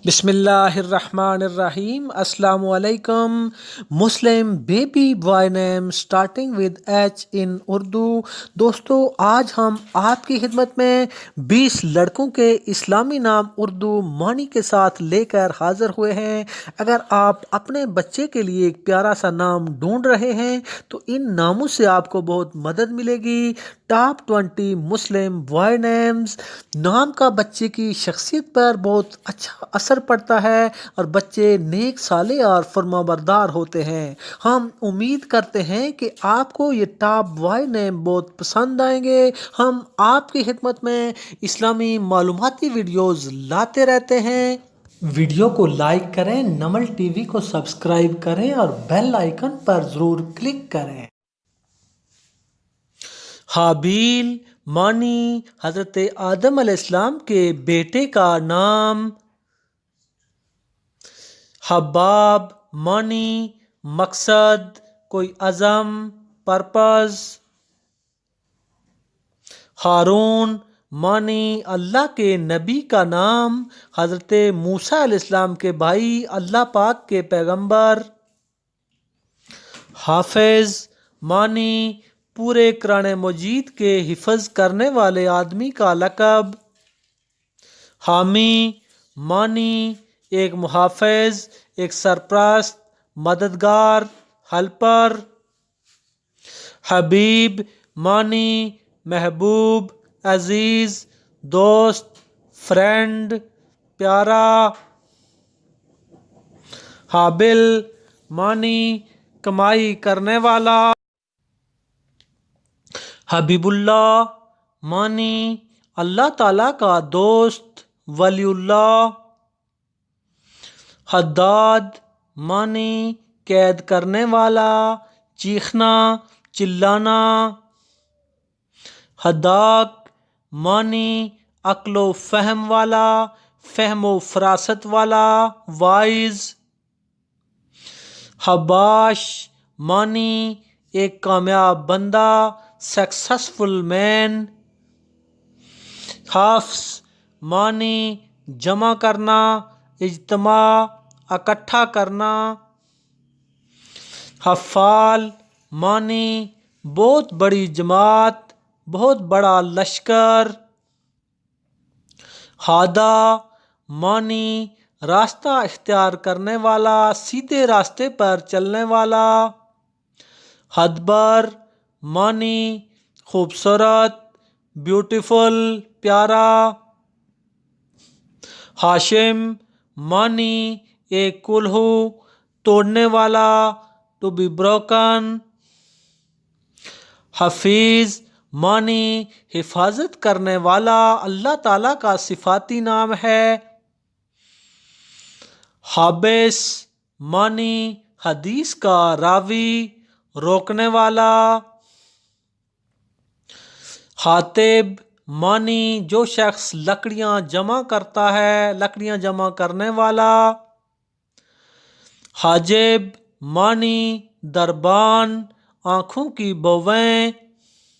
بسم اللہ الرحمن الرحیم۔ السلام علیکم۔ مسلم baby boy name starting with H in Urdu. دوستو، آج ہم آپ کی خدمت میں 20 لڑکوں کے اسلامی نام اردو معنی کے ساتھ لے کر حاضر ہوئے ہیں۔ اگر آپ اپنے بچے کے لیے ایک پیارا سا نام ڈھونڈ رہے ہیں تو ان ناموں سے آپ کو بہت مدد ملے گی۔ ٹاپ 20 مسلم بوائے نیمز۔ نام کا بچے کی شخصیت پر بہت اچھا اثر پڑتا ہے اور بچے نیک صالح اور فرمانبردار ہوتے ہیں۔ ہم امید کرتے ہیں کہ آپ کو یہ ٹاپ بوائے نیم بہت پسند آئیں گے۔ ہم آپ کی خدمت میں اسلامی معلوماتی ویڈیوز لاتے رہتے ہیں۔ ویڈیو کو لائک کریں، نمل ٹی وی کو سبسکرائب کریں اور بیل آئیکن پر ضرور کلک کریں۔ حابیل معنی حضرت آدم علیہ السلام کے بیٹے کا نام۔ حباب معنی مقصد، کوئی عزم، پرپز۔ ہارون معنی اللہ کے نبی کا نام، حضرت موسیٰ علیہ السلام کے بھائی، اللہ پاک کے پیغمبر۔ حافظ معنی پورے قرآن مجید کے حفظ کرنے والے آدمی کا لقب۔ حامی معنی ایک محافظ، ایک سرپرست، مددگار، ہیلپر۔ حبیب معنی محبوب، عزیز، دوست، فرینڈ، پیارا۔ حابل معنی کمائی کرنے والا۔ حبیب اللہ معنی اللہ تعالیٰ کا دوست، ولی اللہ۔ حداد معنی قید کرنے والا، چیخنا، چلانا۔ حداق معنی عقل و فہم والا، فہم و فراست والا، وائز۔ حباش معنی ایک کامیاب بندہ، سکسیسفل مین۔ حفظ معنی جمع کرنا، اجتماع، اکٹھا کرنا۔ حفال معنی بہت بڑی جماعت، بہت بڑا لشکر۔ ہادہ معنی راستہ اختیار کرنے والا، سیدھے راستے پر چلنے والا۔ ہدبر معنی خوبصورت، بیوٹیفل، پیارا۔ ہاشم معنی ایک کلہو، توڑنے والا، ٹو بی بروکن۔ حفیظ معنی حفاظت کرنے والا، اللہ تعالیٰ کا صفاتی نام ہے۔ حابس معنی حدیث کا راوی، روکنے والا۔ حاطب معنی جو شخص لکڑیاں جمع کرتا ہے، لکڑیاں جمع کرنے والا۔ حاجب معنی دربان، آنکھوں کی بویں،